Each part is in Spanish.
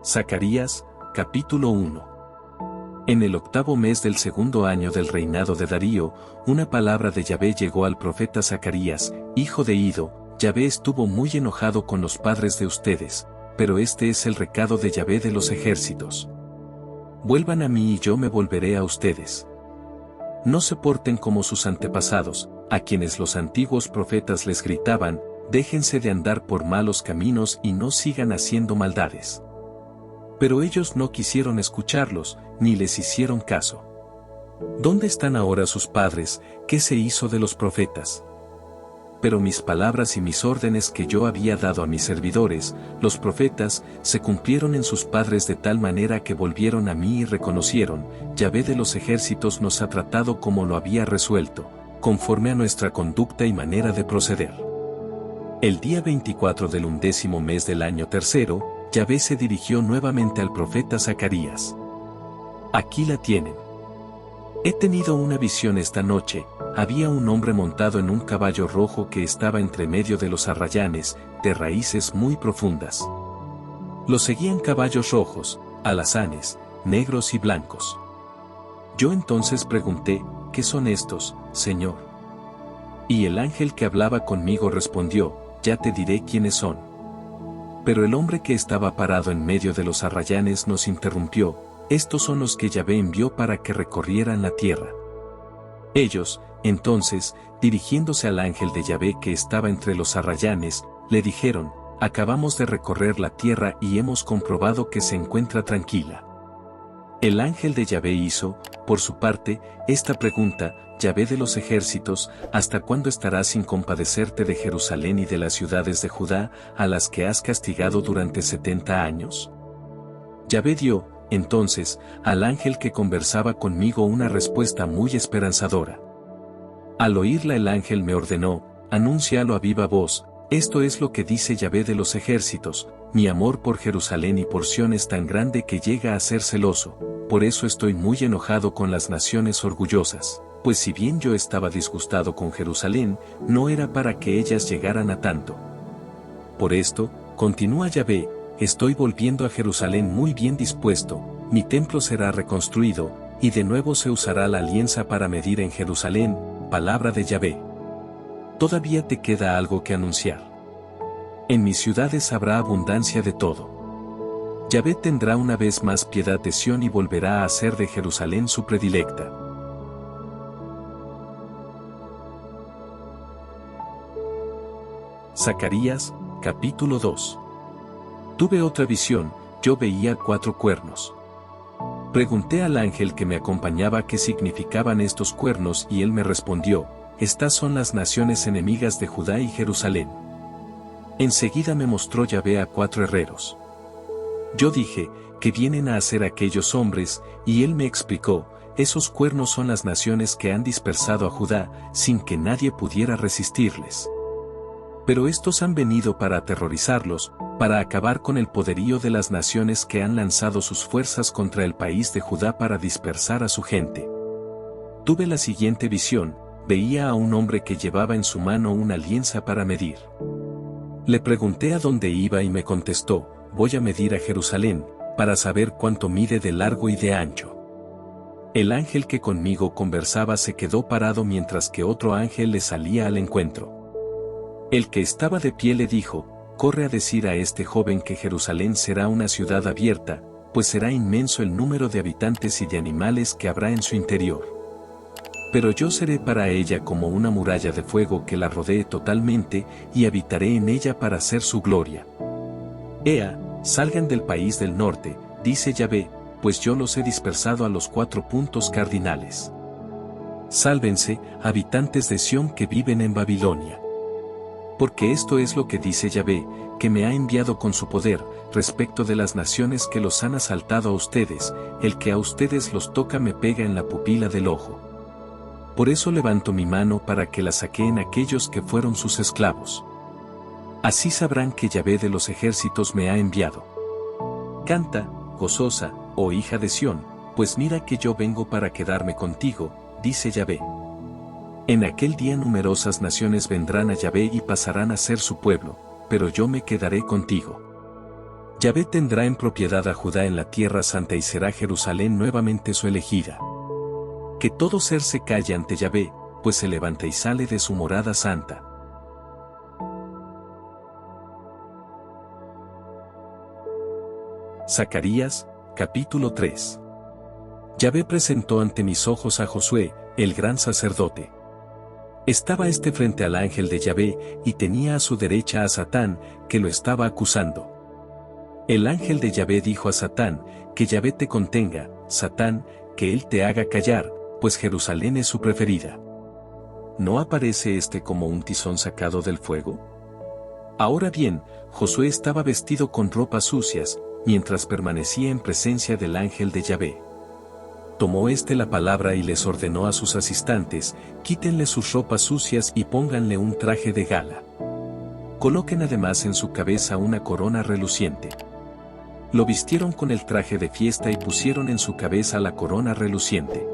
Zacarías, capítulo 1. En el 8º mes del 2º año del reinado de Darío, una palabra de Yahvé llegó al profeta Zacarías, hijo de Ido. Yahvé estuvo muy enojado con los padres de ustedes, pero este es el recado de Yahvé de los ejércitos. Vuelvan a mí y yo me volveré a ustedes. No se porten como sus antepasados, a quienes los antiguos profetas les gritaban, déjense de andar por malos caminos y no sigan haciendo maldades. Pero ellos no quisieron escucharlos, ni les hicieron caso. ¿Dónde están ahora sus padres? ¿Qué se hizo de los profetas? Pero mis palabras y mis órdenes que yo había dado a mis servidores, los profetas, se cumplieron en sus padres de tal manera que volvieron a mí y reconocieron, Yahvé de los ejércitos nos ha tratado como lo había resuelto, conforme a nuestra conducta y manera de proceder. El día 24 del 11º mes del año tercero, Yahvé se dirigió nuevamente al profeta Zacarías. Aquí la tienen. He tenido una visión esta noche. Había un hombre montado en un caballo rojo que estaba entre medio de los arrayanes, de raíces muy profundas. Lo seguían caballos rojos, alazanes, negros y blancos. Yo entonces pregunté, ¿qué son estos, Señor? Y el ángel que hablaba conmigo respondió, ya te diré quiénes son. Pero el hombre que estaba parado en medio de los arrayanes nos interrumpió, estos son los que Yahvé envió para que recorrieran la tierra. Ellos, entonces, dirigiéndose al ángel de Yahvé que estaba entre los arrayanes, le dijeron, acabamos de recorrer la tierra y hemos comprobado que se encuentra tranquila. El ángel de Yahvé hizo, por su parte, esta pregunta, Yahvé de los ejércitos, ¿hasta cuándo estarás sin compadecerte de Jerusalén y de las ciudades de Judá, a las que has castigado durante 70 años? Yahvé dio, entonces, al ángel que conversaba conmigo una respuesta muy esperanzadora. Al oírla el ángel me ordenó, anúncialo a viva voz, esto es lo que dice Yahvé de los ejércitos, mi amor por Jerusalén y por Sión es tan grande que llega a ser celoso, por eso estoy muy enojado con las naciones orgullosas, pues si bien yo estaba disgustado con Jerusalén, no era para que ellas llegaran a tanto. Por esto, continúa Yahvé, estoy volviendo a Jerusalén muy bien dispuesto, mi templo será reconstruido, y de nuevo se usará la alianza para medir en Jerusalén, palabra de Yahvé. Todavía te queda algo que anunciar. En mis ciudades habrá abundancia de todo. Yahvé tendrá una vez más piedad de Sión y volverá a hacer de Jerusalén su predilecta. Zacarías, capítulo 2. Tuve otra visión, yo veía 4 cuernos. Pregunté al ángel que me acompañaba qué significaban estos cuernos y él me respondió, estas son las naciones enemigas de Judá y Jerusalén. Enseguida me mostró Yahvé a 4 herreros. Yo dije, ¿qué vienen a hacer aquellos hombres? Y él me explicó, esos cuernos son las naciones que han dispersado a Judá, sin que nadie pudiera resistirles. Pero estos han venido para aterrorizarlos, para acabar con el poderío de las naciones que han lanzado sus fuerzas contra el país de Judá para dispersar a su gente. Tuve la siguiente visión, veía a un hombre que llevaba en su mano una alianza para medir. Le pregunté a dónde iba y me contestó, voy a medir a Jerusalén, para saber cuánto mide de largo y de ancho. El ángel que conmigo conversaba se quedó parado mientras que otro ángel le salía al encuentro. El que estaba de pie le dijo, corre a decir a este joven que Jerusalén será una ciudad abierta, pues será inmenso el número de habitantes y de animales que habrá en su interior. Pero yo seré para ella como una muralla de fuego que la rodee totalmente, y habitaré en ella para hacer su gloria. Ea, salgan del país del norte, dice Yahvé, pues yo los he dispersado a los 4 puntos cardinales. Sálvense, habitantes de Sión que viven en Babilonia. Porque esto es lo que dice Yahvé, que me ha enviado con su poder, respecto de las naciones que los han asaltado a ustedes, el que a ustedes los toca me pega en la pupila del ojo. Por eso levanto mi mano para que la saqueen aquellos que fueron sus esclavos. Así sabrán que Yahvé de los ejércitos me ha enviado. Canta, gozosa, oh hija de Sión, pues mira que yo vengo para quedarme contigo, dice Yahvé. En aquel día numerosas naciones vendrán a Yahvé y pasarán a ser su pueblo, pero yo me quedaré contigo. Yahvé tendrá en propiedad a Judá en la tierra santa y será Jerusalén nuevamente su elegida. Que todo ser se calle ante Yahvé, pues se levanta y sale de su morada santa. Zacarías, capítulo 3. Yahvé presentó ante mis ojos a Josué, el gran sacerdote. Estaba este frente al ángel de Yahvé, y tenía a su derecha a Satán, que lo estaba acusando. El ángel de Yahvé dijo a Satán, que Yahvé te contenga, Satán, que él te haga callar, pues Jerusalén es su preferida. ¿No aparece este como un tizón sacado del fuego? Ahora bien, Josué estaba vestido con ropas sucias, mientras permanecía en presencia del ángel de Yahvé. Tomó la palabra y les ordenó a sus asistentes, quítenle sus ropas sucias y pónganle un traje de gala. Coloquen además en su cabeza una corona reluciente. Lo vistieron con el traje de fiesta y pusieron en su cabeza la corona reluciente.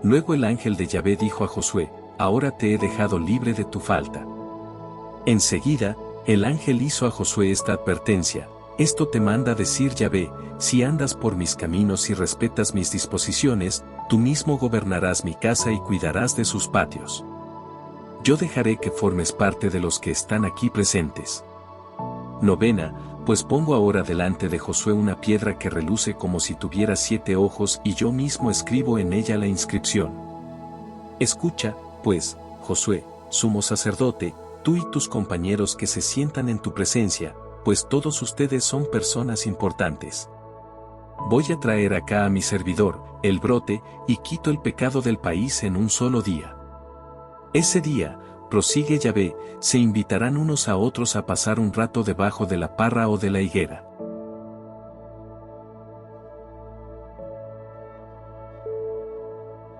Luego el ángel de Yahvé dijo a Josué, ahora te he dejado libre de tu falta. Enseguida, el ángel hizo a Josué esta advertencia, esto te manda decir Yahvé, si andas por mis caminos y respetas mis disposiciones, tú mismo gobernarás mi casa y cuidarás de sus patios. Yo dejaré que formes parte de los que están aquí presentes. Novena, pues pongo ahora delante de Josué una piedra que reluce como si tuviera 7 ojos y yo mismo escribo en ella la inscripción. Escucha, pues, Josué, sumo sacerdote, tú y tus compañeros que se sientan en tu presencia, pues todos ustedes son personas importantes. Voy a traer acá a mi servidor, el brote, y quito el pecado del país en un solo día. Ese día, prosigue Yahvé, se invitarán unos a otros a pasar un rato debajo de la parra o de la higuera.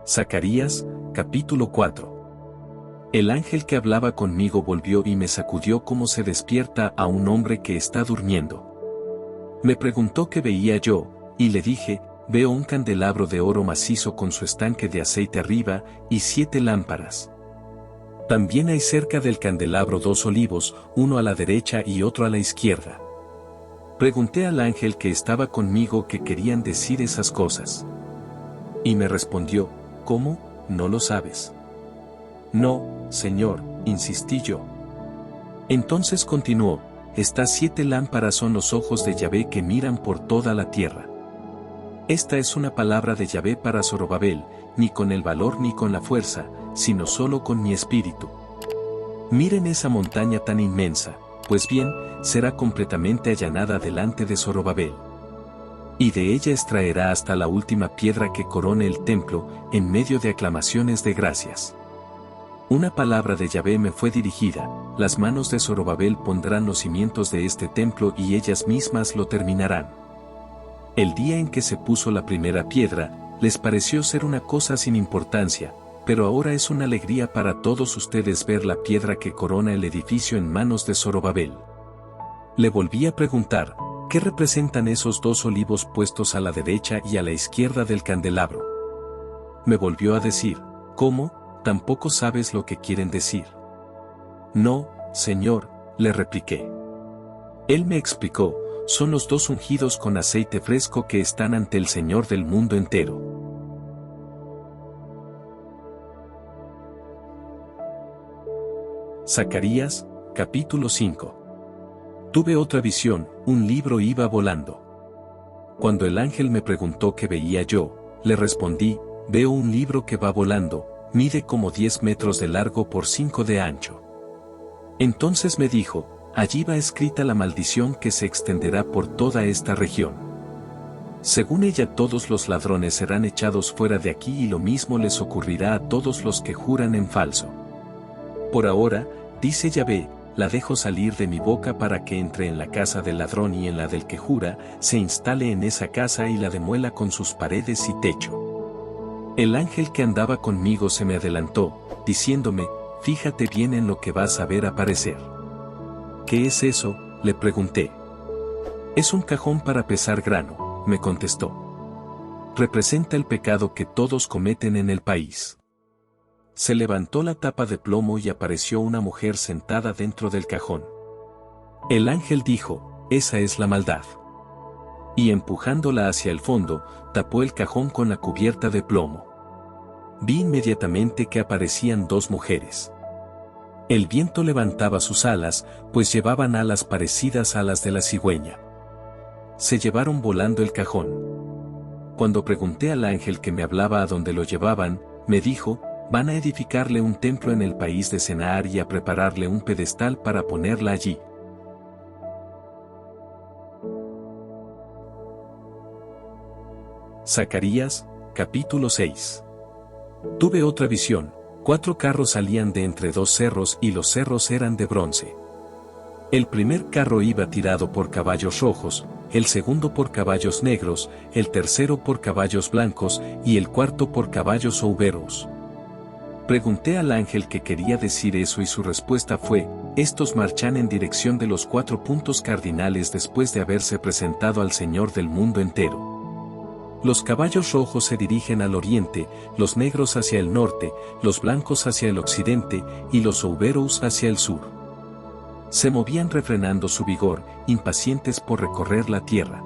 Zacarías, capítulo 4. El ángel que hablaba conmigo volvió y me sacudió como se despierta a un hombre que está durmiendo. Me preguntó qué veía yo, y le dije, veo un candelabro de oro macizo con su estanque de aceite arriba, y 7 lámparas. También hay cerca del candelabro 2 olivos, uno a la derecha y otro a la izquierda. Pregunté al ángel que estaba conmigo qué querían decir esas cosas. Y me respondió, ¿cómo? ¿No lo sabes? No, Señor, insistí yo. Entonces continuó, estas 7 lámparas son los ojos de Yahvé que miran por toda la tierra. Esta es una palabra de Yahvé para Zorobabel, ni con el valor ni con la fuerza, sino solo con mi espíritu. Miren esa montaña tan inmensa, pues bien, será completamente allanada delante de Zorobabel. Y de ella extraerá hasta la última piedra que corone el templo, en medio de aclamaciones de gracias. Una palabra de Yahvé me fue dirigida, las manos de Zorobabel pondrán los cimientos de este templo y ellas mismas lo terminarán. El día en que se puso la primera piedra, les pareció ser una cosa sin importancia, pero ahora es una alegría para todos ustedes ver la piedra que corona el edificio en manos de Zorobabel. Le volví a preguntar, ¿qué representan esos 2 olivos puestos a la derecha y a la izquierda del candelabro? Me volvió a decir, ¿cómo? ¿Tampoco sabes lo que quieren decir? No, Señor, le repliqué. Él me explicó, son los 2 ungidos con aceite fresco que están ante el Señor del mundo entero. Zacarías, capítulo 5. Tuve otra visión, un libro iba volando. Cuando el ángel me preguntó qué veía yo, le respondí, veo un libro que va volando, mide como 10 metros de largo por 5 de ancho. Entonces me dijo, allí va escrita la maldición que se extenderá por toda esta región. Según ella todos los ladrones serán echados fuera de aquí y lo mismo les ocurrirá a todos los que juran en falso. Por ahora, dice Yahvé, la dejo salir de mi boca para que entre en la casa del ladrón y en la del que jura, se instale en esa casa y la demuela con sus paredes y techo. El ángel que andaba conmigo se me adelantó, diciéndome, fíjate bien en lo que vas a ver aparecer. ¿Qué es eso?, le pregunté. Es un cajón para pesar grano, me contestó. Representa el pecado que todos cometen en el país. Se levantó la tapa de plomo y apareció una mujer sentada dentro del cajón. El ángel dijo, esa es la maldad. Y empujándola hacia el fondo, tapó el cajón con la cubierta de plomo. Vi inmediatamente que aparecían dos mujeres. El viento levantaba sus alas, pues llevaban alas parecidas a las de la cigüeña. Se llevaron volando el cajón. Cuando pregunté al ángel que me hablaba a dónde lo llevaban, me dijo: van a edificarle un templo en el país de Senaar y a prepararle un pedestal para ponerla allí. Zacarías, capítulo 6. Tuve otra visión. 4 carros salían de entre 2 cerros y los cerros eran de bronce. El primer carro iba tirado por caballos rojos, el segundo por caballos negros, el tercero por caballos blancos y el cuarto por caballos ouveros. Pregunté al ángel qué quería decir eso y su respuesta fue: estos marchan en dirección de los 4 puntos cardinales después de haberse presentado al Señor del mundo entero. Los caballos rojos se dirigen al oriente, los negros hacia el norte, los blancos hacia el occidente y los ouveros hacia el sur. Se movían refrenando su vigor, impacientes por recorrer la tierra.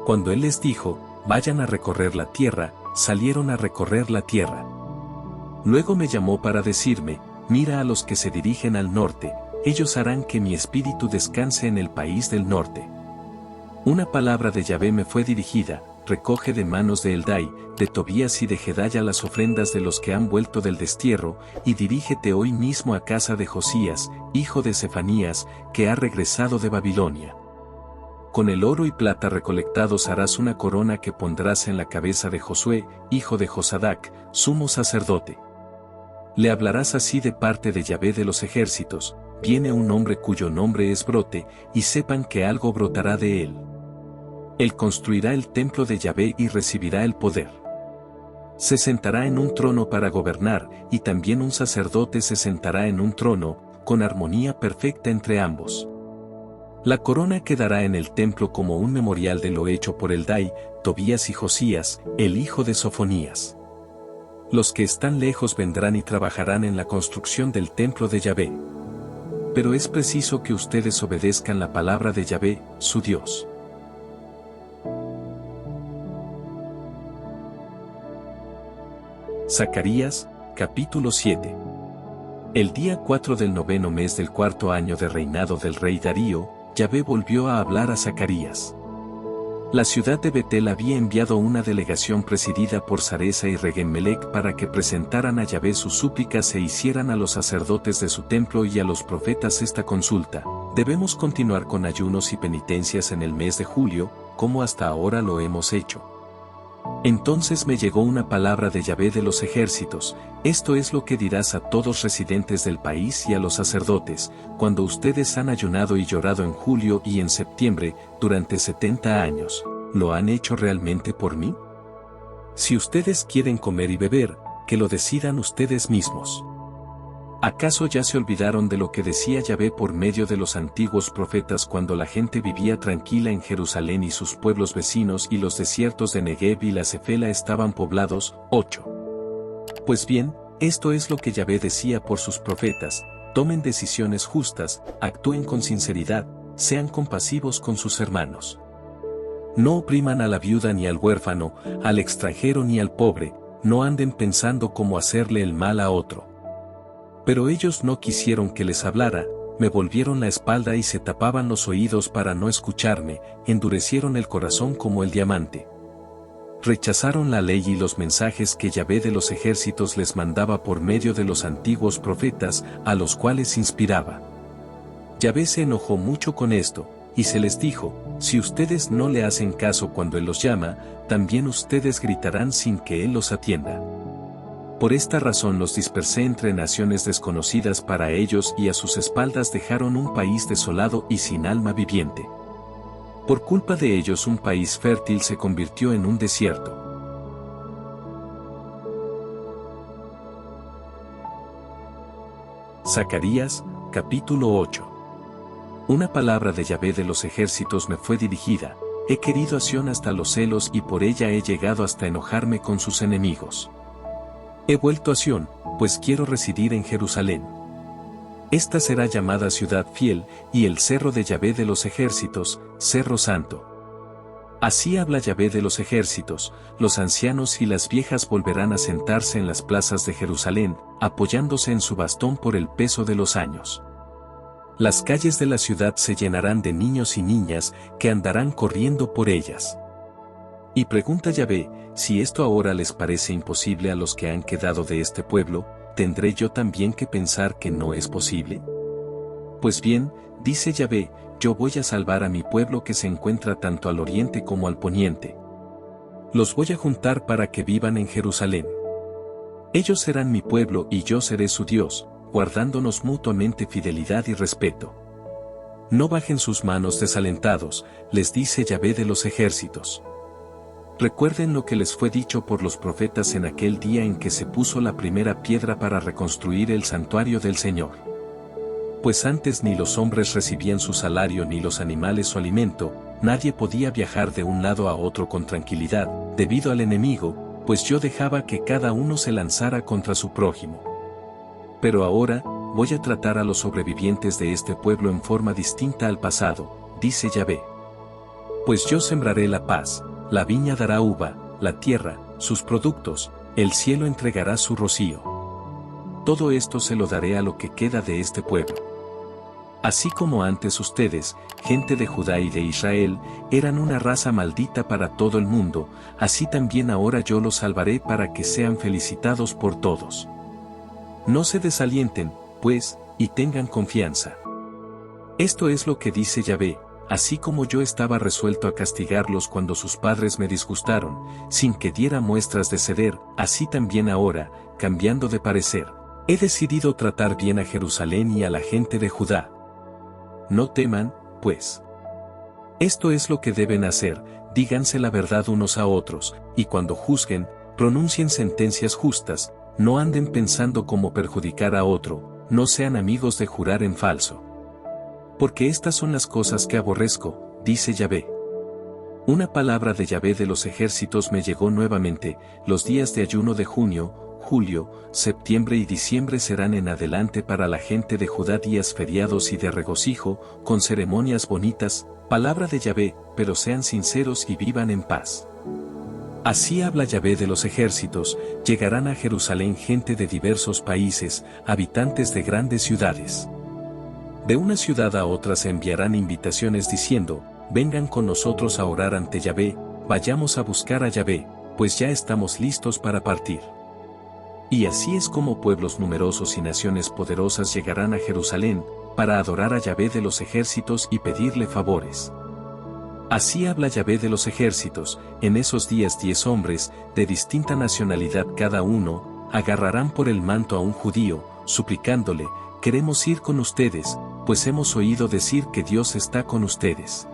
Cuando él les dijo: vayan a recorrer la tierra, salieron a recorrer la tierra. Luego me llamó para decirme: mira a los que se dirigen al norte, ellos harán que mi espíritu descanse en el país del norte. Una palabra de Yahvé me fue dirigida: recoge de manos de Eldai, de Tobías y de Jedaya las ofrendas de los que han vuelto del destierro, y dirígete hoy mismo a casa de Josías, hijo de Sefanías, que ha regresado de Babilonia. Con el oro y plata recolectados harás una corona que pondrás en la cabeza de Josué, hijo de Josadac, sumo sacerdote. Le hablarás así de parte de Yahvé de los ejércitos: viene un hombre cuyo nombre es Brote, y sepan que algo brotará de él. Él construirá el templo de Yahvé y recibirá el poder. Se sentará en un trono para gobernar, y también un sacerdote se sentará en un trono, con armonía perfecta entre ambos. La corona quedará en el templo como un memorial de lo hecho por Eldai, Tobías y Josías, el hijo de Sofonías. Los que están lejos vendrán y trabajarán en la construcción del templo de Yahvé. Pero es preciso que ustedes obedezcan la palabra de Yahvé, su Dios. Zacarías, capítulo 7. El día 4 del 9º mes del 4º año de reinado del rey Darío, Yahvé volvió a hablar a Zacarías. La ciudad de Betel había enviado una delegación presidida por Saresa y Regem-Melec para que presentaran a Yahvé sus súplicas e hicieran a los sacerdotes de su templo y a los profetas esta consulta: ¿debemos continuar con ayunos y penitencias en el mes de julio, como hasta ahora lo hemos hecho? Entonces me llegó una palabra de Yahvé de los ejércitos: esto es lo que dirás a todos residentes del país y a los sacerdotes: cuando ustedes han ayunado y llorado en julio y en septiembre, durante 70 años, ¿lo han hecho realmente por mí? Si ustedes quieren comer y beber, que lo decidan ustedes mismos. ¿Acaso ya se olvidaron de lo que decía Yahvé por medio de los antiguos profetas cuando la gente vivía tranquila en Jerusalén y sus pueblos vecinos y los desiertos de Negev y la Cefela estaban poblados? 8. Pues bien, esto es lo que Yahvé decía por sus profetas: tomen decisiones justas, actúen con sinceridad, sean compasivos con sus hermanos. No opriman a la viuda ni al huérfano, al extranjero ni al pobre, no anden pensando cómo hacerle el mal a otro. Pero ellos no quisieron que les hablara, me volvieron la espalda y se tapaban los oídos para no escucharme, endurecieron el corazón como el diamante. Rechazaron la ley y los mensajes que Yahvé de los ejércitos les mandaba por medio de los antiguos profetas, a los cuales inspiraba. Yahvé se enojó mucho con esto, y se les dijo: si ustedes no le hacen caso cuando Él los llama, también ustedes gritarán sin que Él los atienda. Por esta razón los dispersé entre naciones desconocidas para ellos y a sus espaldas dejaron un país desolado y sin alma viviente. Por culpa de ellos un país fértil se convirtió en un desierto. Zacarías, capítulo 8. Una palabra de Yahvé de los ejércitos me fue dirigida: he querido a Sión hasta los celos y por ella he llegado hasta enojarme con sus enemigos. He vuelto a Sión, pues quiero residir en Jerusalén. Esta será llamada ciudad fiel, y el cerro de Yahvé de los ejércitos, cerro santo. Así habla Yahvé de los ejércitos, los ancianos y las viejas volverán a sentarse en las plazas de Jerusalén, apoyándose en su bastón por el peso de los años. Las calles de la ciudad se llenarán de niños y niñas que andarán corriendo por ellas. Y pregunta Yahvé, si esto ahora les parece imposible a los que han quedado de este pueblo, ¿tendré yo también que pensar que no es posible? Pues bien, dice Yahvé, yo voy a salvar a mi pueblo que se encuentra tanto al oriente como al poniente. Los voy a juntar para que vivan en Jerusalén. Ellos serán mi pueblo y yo seré su Dios, guardándonos mutuamente fidelidad y respeto. No bajen sus manos desalentados, les dice Yahvé de los ejércitos. Recuerden lo que les fue dicho por los profetas en aquel día en que se puso la primera piedra para reconstruir el santuario del Señor. Pues antes ni los hombres recibían su salario ni los animales su alimento, nadie podía viajar de un lado a otro con tranquilidad, debido al enemigo, pues yo dejaba que cada uno se lanzara contra su prójimo. Pero ahora, voy a tratar a los sobrevivientes de este pueblo en forma distinta al pasado, dice Yahvé. Pues yo sembraré la paz, la viña dará uva, la tierra, sus productos, el cielo entregará su rocío. Todo esto se lo daré a lo que queda de este pueblo. Así como antes ustedes, gente de Judá y de Israel, eran una raza maldita para todo el mundo, así también ahora yo los salvaré para que sean felicitados por todos. No se desalienten, pues, y tengan confianza. Esto es lo que dice Yahvé, así como yo estaba resuelto a castigarlos cuando sus padres me disgustaron, sin que diera muestras de ceder, así también ahora, cambiando de parecer, he decidido tratar bien a Jerusalén y a la gente de Judá. No teman, pues. Esto es lo que deben hacer, díganse la verdad unos a otros, y cuando juzguen, pronuncien sentencias justas, no anden pensando cómo perjudicar a otro, no sean amigos de jurar en falso. Porque estas son las cosas que aborrezco, dice Yahvé. Una palabra de Yahvé de los ejércitos me llegó nuevamente, los días de ayuno de junio, julio, septiembre y diciembre serán en adelante para la gente de Judá días feriados y de regocijo, con ceremonias bonitas, palabra de Yahvé, pero sean sinceros y vivan en paz. Así habla Yahvé de los ejércitos, llegarán a Jerusalén gente de diversos países, habitantes de grandes ciudades. De una ciudad a otra se enviarán invitaciones diciendo, vengan con nosotros a orar ante Yahvé, vayamos a buscar a Yahvé, pues ya estamos listos para partir. Y así es como pueblos numerosos y naciones poderosas llegarán a Jerusalén, para adorar a Yahvé de los ejércitos y pedirle favores. Así habla Yahvé de los ejércitos, en esos días 10 hombres, de distinta nacionalidad cada uno, agarrarán por el manto a un judío, suplicándole, queremos ir con ustedes, pues hemos oído decir que Dios está con ustedes.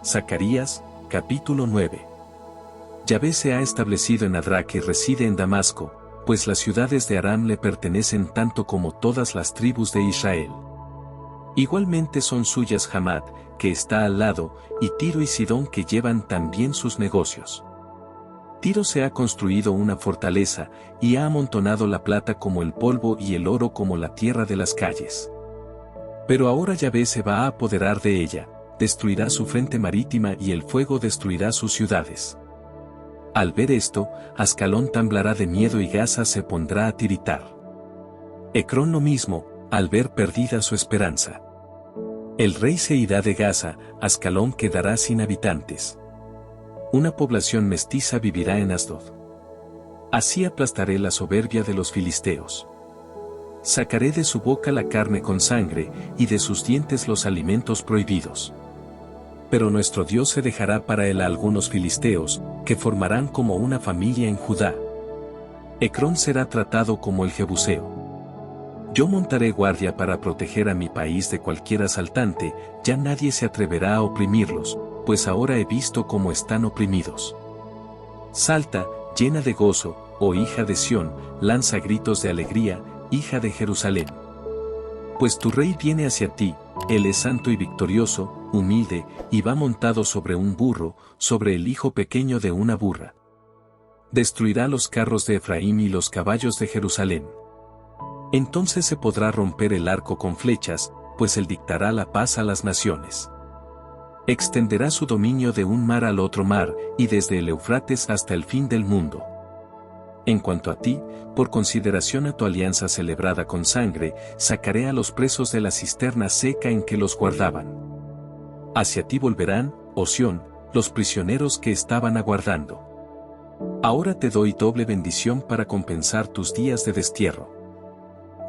Zacarías, capítulo 9. Yahvé se ha establecido en Adrak y reside en Damasco, pues las ciudades de Aram le pertenecen tanto como todas las tribus de Israel. Igualmente son suyas Hamat, que está al lado, y Tiro y Sidón que llevan también sus negocios. Tiro se ha construido una fortaleza, y ha amontonado la plata como el polvo y el oro como la tierra de las calles. Pero ahora Yahvé se va a apoderar de ella, destruirá su frente marítima y el fuego destruirá sus ciudades. Al ver esto, Ascalón temblará de miedo y Gaza se pondrá a tiritar. Ecrón lo mismo, al ver perdida su esperanza. El rey se irá de Gaza, Ascalón quedará sin habitantes. Una población mestiza vivirá en Asdod. Así aplastaré la soberbia de los filisteos. Sacaré de su boca la carne con sangre, y de sus dientes los alimentos prohibidos. Pero nuestro Dios se dejará para él a algunos filisteos, que formarán como una familia en Judá. Ecrón será tratado como el Jebuseo. Yo montaré guardia para proteger a mi país de cualquier asaltante, ya nadie se atreverá a oprimirlos, pues ahora he visto cómo están oprimidos. Salta, llena de gozo, oh hija de Sión, lanza gritos de alegría, hija de Jerusalén. Pues tu rey viene hacia ti, él es santo y victorioso, humilde, y va montado sobre un burro, sobre el hijo pequeño de una burra. Destruirá los carros de Efraín y los caballos de Jerusalén. Entonces se podrá romper el arco con flechas, pues él dictará la paz a las naciones. Extenderá su dominio de un mar al otro mar, y desde el Eufrates hasta el fin del mundo. En cuanto a ti, por consideración a tu alianza celebrada con sangre, sacaré a los presos de la cisterna seca en que los guardaban. Hacia ti volverán, oh Sión, los prisioneros que estaban aguardando. Ahora te doy doble bendición para compensar tus días de destierro.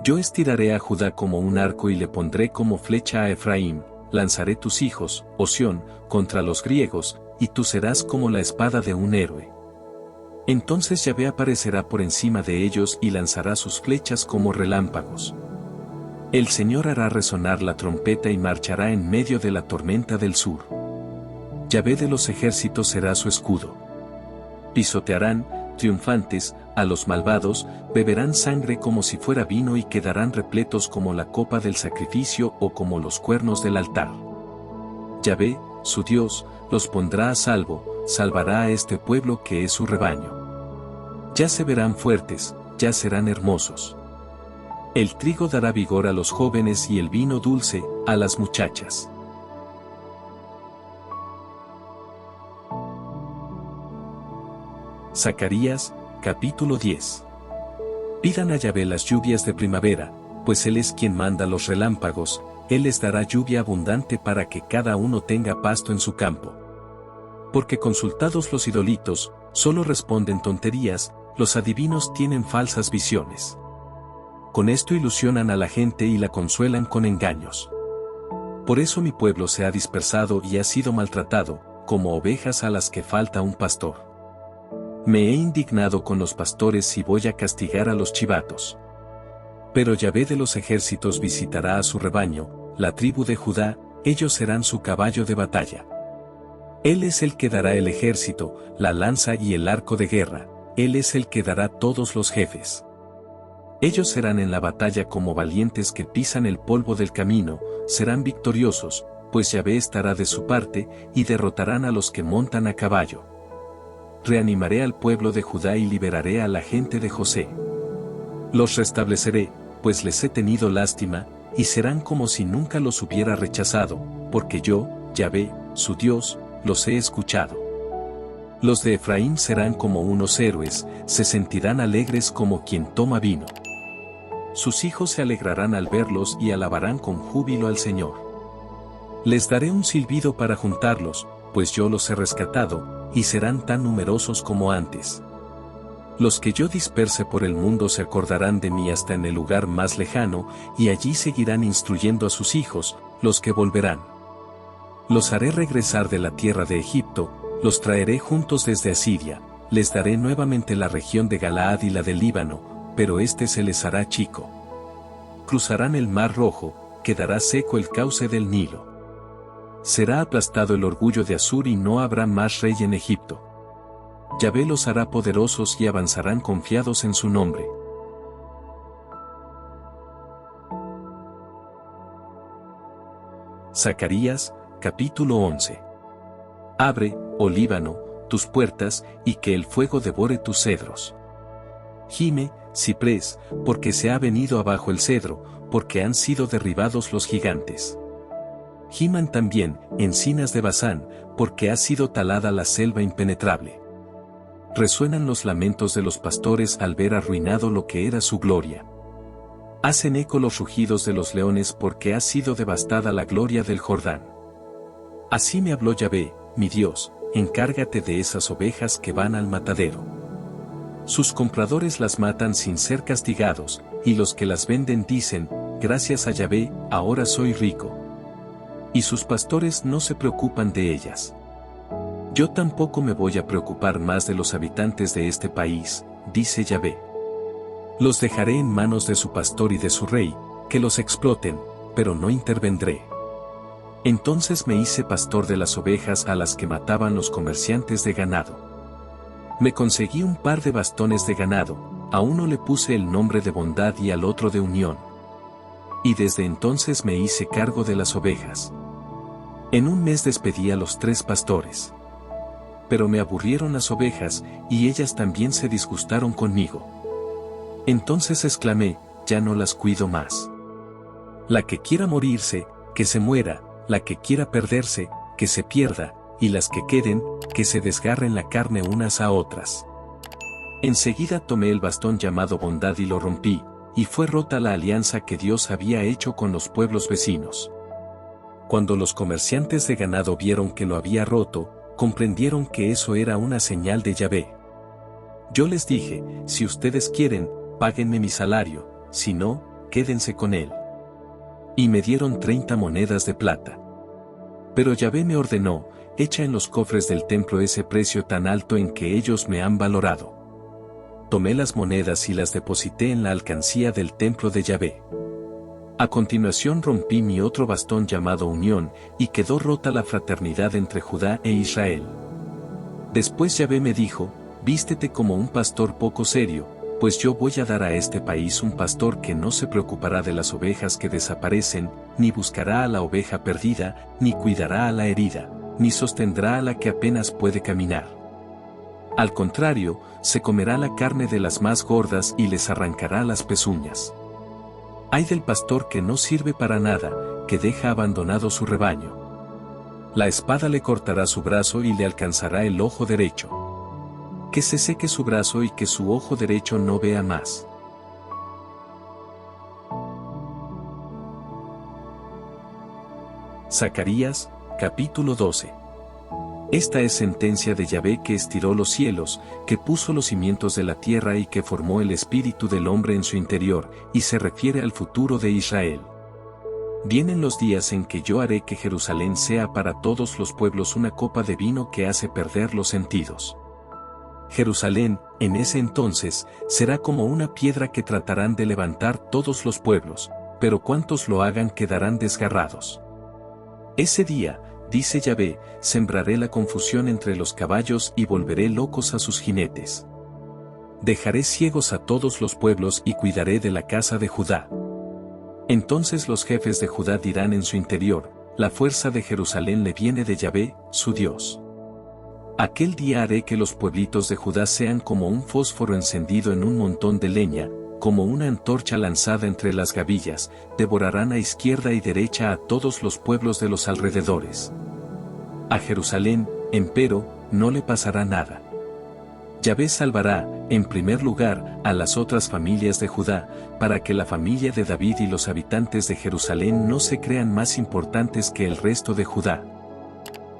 Yo estiraré a Judá como un arco y le pondré como flecha a Efraín, lanzaré tus hijos, oh Sión, contra los griegos, y tú serás como la espada de un héroe. Entonces Yahvé aparecerá por encima de ellos y lanzará sus flechas como relámpagos. El Señor hará resonar la trompeta y marchará en medio de la tormenta del sur. Yahvé de los ejércitos será su escudo. Pisotearán, triunfantes, a los malvados, beberán sangre como si fuera vino y quedarán repletos como la copa del sacrificio o como los cuernos del altar. Yahvé, su Dios, los pondrá a salvo, salvará a este pueblo que es su rebaño. Ya se verán fuertes, ya serán hermosos. El trigo dará vigor a los jóvenes y el vino dulce, a las muchachas. Zacarías, capítulo 10. Pidan a Yahvé las lluvias de primavera, pues Él es quien manda los relámpagos, Él les dará lluvia abundante para que cada uno tenga pasto en su campo. Porque consultados los idolitos, solo responden tonterías, los adivinos tienen falsas visiones. Con esto ilusionan a la gente y la consuelan con engaños. Por eso mi pueblo se ha dispersado y ha sido maltratado, como ovejas a las que falta un pastor. Me he indignado con los pastores y voy a castigar a los chivatos. Pero Yahvé de los ejércitos visitará a su rebaño, la tribu de Judá, ellos serán su caballo de batalla. Él es el que dará el ejército, la lanza y el arco de guerra, Él es el que dará todos los jefes. Ellos serán en la batalla como valientes que pisan el polvo del camino, serán victoriosos, pues Yahvé estará de su parte, y derrotarán a los que montan a caballo. Reanimaré al pueblo de Judá y liberaré a la gente de José. Los restableceré, pues les he tenido lástima, y serán como si nunca los hubiera rechazado, porque yo, Yahvé, su Dios, los he escuchado. Los de Efraín serán como unos héroes, se sentirán alegres como quien toma vino. Sus hijos se alegrarán al verlos y alabarán con júbilo al Señor. Les daré un silbido para juntarlos, pues yo los he rescatado, y serán tan numerosos como antes. Los que yo disperse por el mundo se acordarán de mí hasta en el lugar más lejano, y allí seguirán instruyendo a sus hijos, los que volverán. Los haré regresar de la tierra de Egipto, los traeré juntos desde Asiria, les daré nuevamente la región de Galaad y la del Líbano, pero este se les hará chico. Cruzarán el mar Rojo, quedará seco el cauce del Nilo. Será aplastado el orgullo de Asur y no habrá más rey en Egipto. Yahvé los hará poderosos y avanzarán confiados en su nombre. Zacarías, capítulo 11. Abre, oh Líbano, tus puertas, y que el fuego devore tus cedros. Gime, ciprés, porque se ha venido abajo el cedro, porque han sido derribados los gigantes. Giman también, encinas de Basán, porque ha sido talada la selva impenetrable. Resuenan los lamentos de los pastores al ver arruinado lo que era su gloria. Hacen eco los rugidos de los leones porque ha sido devastada la gloria del Jordán. Así me habló Yahvé, mi Dios, encárgate de esas ovejas que van al matadero. Sus compradores las matan sin ser castigados, y los que las venden dicen, gracias a Yahvé, ahora soy rico. Y sus pastores no se preocupan de ellas. Yo tampoco me voy a preocupar más de los habitantes de este país, dice Yahvé. Los dejaré en manos de su pastor y de su rey, que los exploten, pero no intervendré. Entonces me hice pastor de las ovejas a las que mataban los comerciantes de ganado. Me conseguí un par de bastones de ganado, a uno le puse el nombre de bondad y al otro de unión. Y desde entonces me hice cargo de las ovejas. En un mes despedí a los 3 pastores. Pero me aburrieron las ovejas, y ellas también se disgustaron conmigo. Entonces exclamé, ya no las cuido más. La que quiera morirse, que se muera, la que quiera perderse, que se pierda, y las que queden, que se desgarren la carne unas a otras. Enseguida tomé el bastón llamado bondad y lo rompí, y fue rota la alianza que Dios había hecho con los pueblos vecinos. Cuando los comerciantes de ganado vieron que lo había roto, comprendieron que eso era una señal de Yahvé. Yo les dije, si ustedes quieren, páguenme mi salario, si no, quédense con él. Y me dieron 30 monedas de plata. Pero Yahvé me ordenó, echa en los cofres del templo ese precio tan alto en que ellos me han valorado. Tomé las monedas y las deposité en la alcancía del templo de Yahvé. A continuación rompí mi otro bastón llamado unión, y quedó rota la fraternidad entre Judá e Israel. Después Yahvé me dijo, vístete como un pastor poco serio, pues yo voy a dar a este país un pastor que no se preocupará de las ovejas que desaparecen, ni buscará a la oveja perdida, ni cuidará a la herida, ni sostendrá a la que apenas puede caminar. Al contrario, se comerá la carne de las más gordas y les arrancará las pezuñas. Ay del pastor que no sirve para nada, que deja abandonado su rebaño. La espada le cortará su brazo y le alcanzará el ojo derecho. Que se seque su brazo y que su ojo derecho no vea más. Zacarías, capítulo 12. Esta es sentencia de Yahvé que estiró los cielos, que puso los cimientos de la tierra y que formó el espíritu del hombre en su interior, y se refiere al futuro de Israel. Vienen los días en que yo haré que Jerusalén sea para todos los pueblos una copa de vino que hace perder los sentidos. Jerusalén, en ese entonces, será como una piedra que tratarán de levantar todos los pueblos, pero cuantos lo hagan quedarán desgarrados. Ese día, dice Yahvé, sembraré la confusión entre los caballos y volveré locos a sus jinetes. Dejaré ciegos a todos los pueblos y cuidaré de la casa de Judá. Entonces los jefes de Judá dirán en su interior, la fuerza de Jerusalén le viene de Yahvé, su Dios. Aquel día haré que los pueblitos de Judá sean como un fósforo encendido en un montón de leña, como una antorcha lanzada entre las gavillas, devorarán a izquierda y derecha a todos los pueblos de los alrededores. A Jerusalén, empero, no le pasará nada. Yahvé salvará, en primer lugar, a las otras familias de Judá, para que la familia de David y los habitantes de Jerusalén no se crean más importantes que el resto de Judá.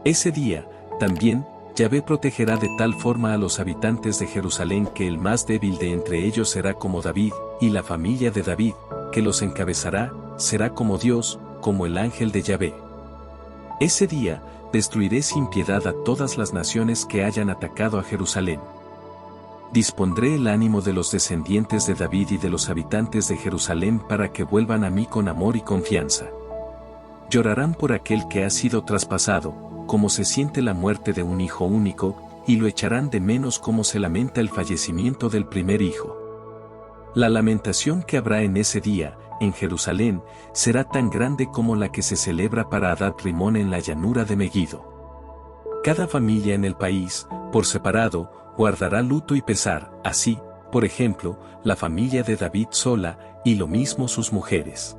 Ese día, también, Yahvé protegerá de tal forma a los habitantes de Jerusalén que el más débil de entre ellos será como David, y la familia de David, que los encabezará, será como Dios, como el ángel de Yahvé. Ese día, destruiré sin piedad a todas las naciones que hayan atacado a Jerusalén. Dispondré el ánimo de los descendientes de David y de los habitantes de Jerusalén para que vuelvan a mí con amor y confianza. Llorarán por aquel que ha sido traspasado, como se siente la muerte de un hijo único, y lo echarán de menos como se lamenta el fallecimiento del primer hijo. La lamentación que habrá en ese día, en Jerusalén, será tan grande como la que se celebra para Adad Rimón en la llanura de Meguido. Cada familia en el país, por separado, guardará luto y pesar, así, por ejemplo, la familia de David sola, y lo mismo sus mujeres.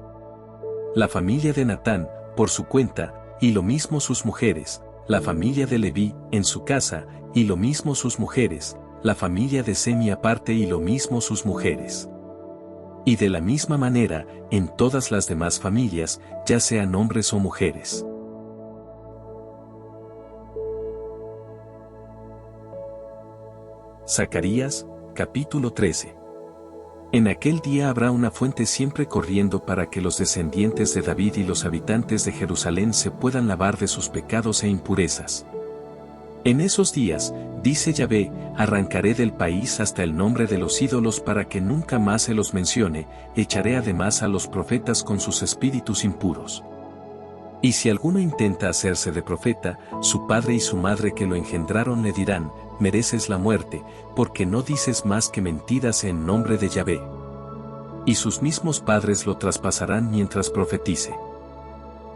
La familia de Natán, por su cuenta, y lo mismo sus mujeres, la familia de Leví, en su casa, y lo mismo sus mujeres, la familia de Semi aparte y lo mismo sus mujeres. Y de la misma manera, en todas las demás familias, ya sean hombres o mujeres. Zacarías, capítulo 13. En aquel día habrá una fuente siempre corriendo para que los descendientes de David y los habitantes de Jerusalén se puedan lavar de sus pecados e impurezas. En esos días, dice Yahvé, arrancaré del país hasta el nombre de los ídolos para que nunca más se los mencione, echaré además a los profetas con sus espíritus impuros. Y si alguno intenta hacerse de profeta, su padre y su madre que lo engendraron le dirán, mereces la muerte, porque no dices más que mentiras en nombre de Yahvé. Y sus mismos padres lo traspasarán mientras profetice.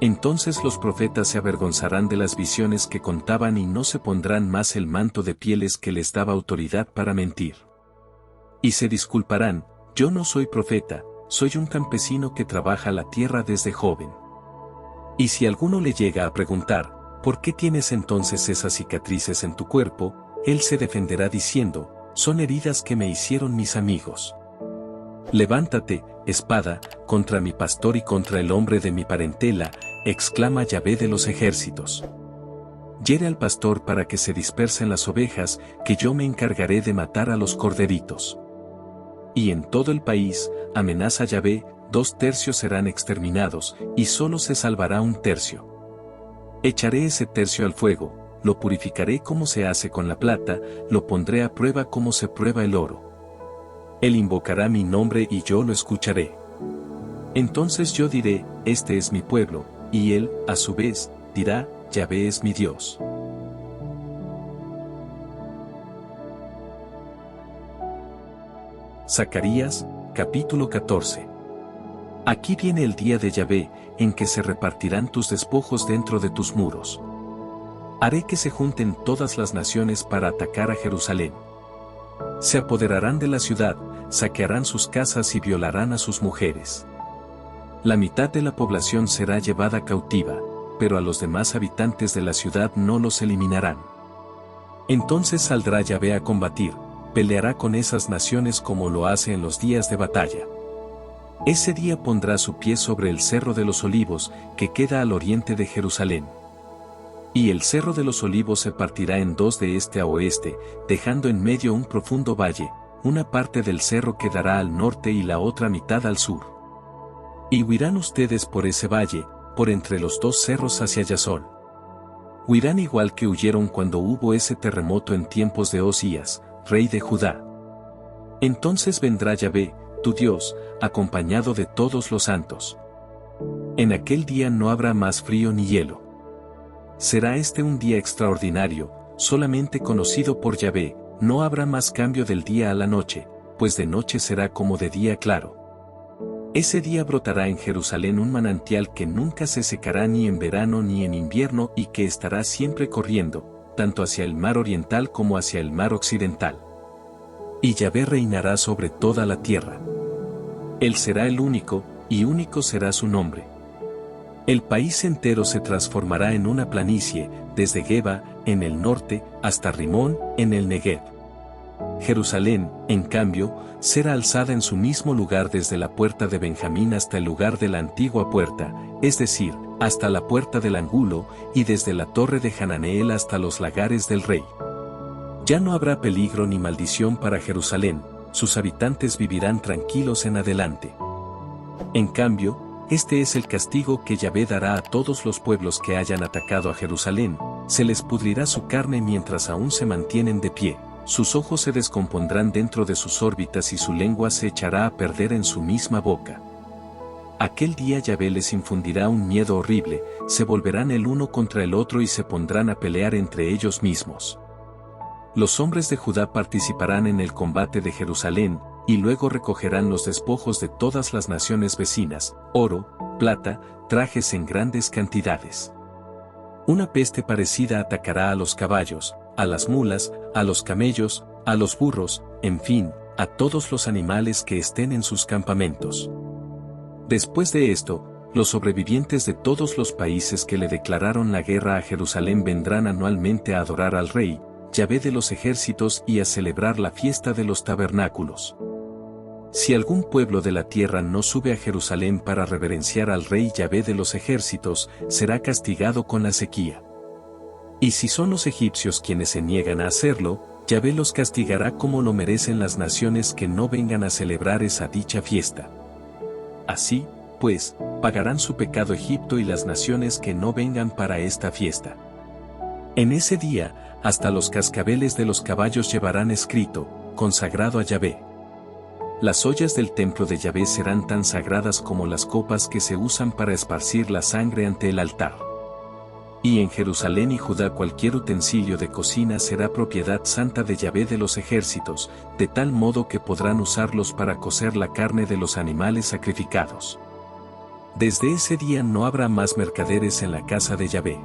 Entonces los profetas se avergonzarán de las visiones que contaban y no se pondrán más el manto de pieles que les daba autoridad para mentir. Y se disculparán, yo no soy profeta, soy un campesino que trabaja la tierra desde joven. Y si alguno le llega a preguntar, ¿por qué tienes entonces esas cicatrices en tu cuerpo?, él se defenderá diciendo, son heridas que me hicieron mis amigos. Levántate, espada, contra mi pastor y contra el hombre de mi parentela, exclama Yahvé de los ejércitos. Hiere al pastor para que se dispersen las ovejas, que yo me encargaré de matar a los corderitos. Y en todo el país, amenaza Yahvé, 2/3 serán exterminados, y solo se salvará 1/3. Echaré ese tercio al fuego, lo purificaré como se hace con la plata, lo pondré a prueba como se prueba el oro. Él invocará mi nombre y yo lo escucharé. Entonces yo diré, este es mi pueblo, y él, a su vez, dirá, Yahvé es mi Dios. Zacarías, capítulo 14. Aquí viene el día de Yahvé, en que se repartirán tus despojos dentro de tus muros. Haré que se junten todas las naciones para atacar a Jerusalén. Se apoderarán de la ciudad, saquearán sus casas y violarán a sus mujeres. La mitad de la población será llevada cautiva, pero a los demás habitantes de la ciudad no los eliminarán. Entonces saldrá Yahvé a combatir, peleará con esas naciones como lo hace en los días de batalla. Ese día pondrá su pie sobre el Cerro de los Olivos, que queda al oriente de Jerusalén. Y el Cerro de los Olivos se partirá en dos de este a oeste, dejando en medio un profundo valle, una parte del cerro quedará al norte y la otra mitad al sur. Y huirán ustedes por ese valle, por entre los dos cerros hacia Yazón. Huirán igual que huyeron cuando hubo ese terremoto en tiempos de Osías, rey de Judá. Entonces vendrá Yahvé, tu Dios, acompañado de todos los santos. En aquel día no habrá más frío ni hielo. Será este un día extraordinario, solamente conocido por Yahvé, no habrá más cambio del día a la noche, pues de noche será como de día claro. Ese día brotará en Jerusalén un manantial que nunca se secará ni en verano ni en invierno y que estará siempre corriendo, tanto hacia el mar oriental como hacia el mar occidental. Y Yahvé reinará sobre toda la tierra. Él será el único, y único será su nombre. El país entero se transformará en una planicie, desde Geba, en el norte, hasta Rimón, en el Negev. Jerusalén, en cambio, será alzada en su mismo lugar desde la puerta de Benjamín hasta el lugar de la antigua puerta, es decir, hasta la puerta del ángulo, y desde la torre de Hananeel hasta los lagares del rey. Ya no habrá peligro ni maldición para Jerusalén, sus habitantes vivirán tranquilos en adelante. En cambio, este es el castigo que Yahvé dará a todos los pueblos que hayan atacado a Jerusalén, se les pudrirá su carne mientras aún se mantienen de pie, sus ojos se descompondrán dentro de sus órbitas y su lengua se echará a perder en su misma boca. Aquel día Yahvé les infundirá un miedo horrible, se volverán el uno contra el otro y se pondrán a pelear entre ellos mismos. Los hombres de Judá participarán en el combate de Jerusalén, y luego recogerán los despojos de todas las naciones vecinas, oro, plata, trajes en grandes cantidades. Una peste parecida atacará a los caballos, a las mulas, a los camellos, a los burros, en fin, a todos los animales que estén en sus campamentos. Después de esto, los sobrevivientes de todos los países que le declararon la guerra a Jerusalén vendrán anualmente a adorar al rey, Yahvé de los ejércitos y a celebrar la fiesta de los tabernáculos. Si algún pueblo de la tierra no sube a Jerusalén para reverenciar al rey Yahvé de los ejércitos, será castigado con la sequía. Y si son los egipcios quienes se niegan a hacerlo, Yahvé los castigará como lo merecen las naciones que no vengan a celebrar esa dicha fiesta. Así, pues, pagarán su pecado Egipto y las naciones que no vengan para esta fiesta. En ese día, hasta los cascabeles de los caballos llevarán escrito, consagrado a Yahvé. Las ollas del templo de Yahvé serán tan sagradas como las copas que se usan para esparcir la sangre ante el altar. Y en Jerusalén y Judá cualquier utensilio de cocina será propiedad santa de Yahvé de los ejércitos, de tal modo que podrán usarlos para cocer la carne de los animales sacrificados. Desde ese día no habrá más mercaderes en la casa de Yahvé.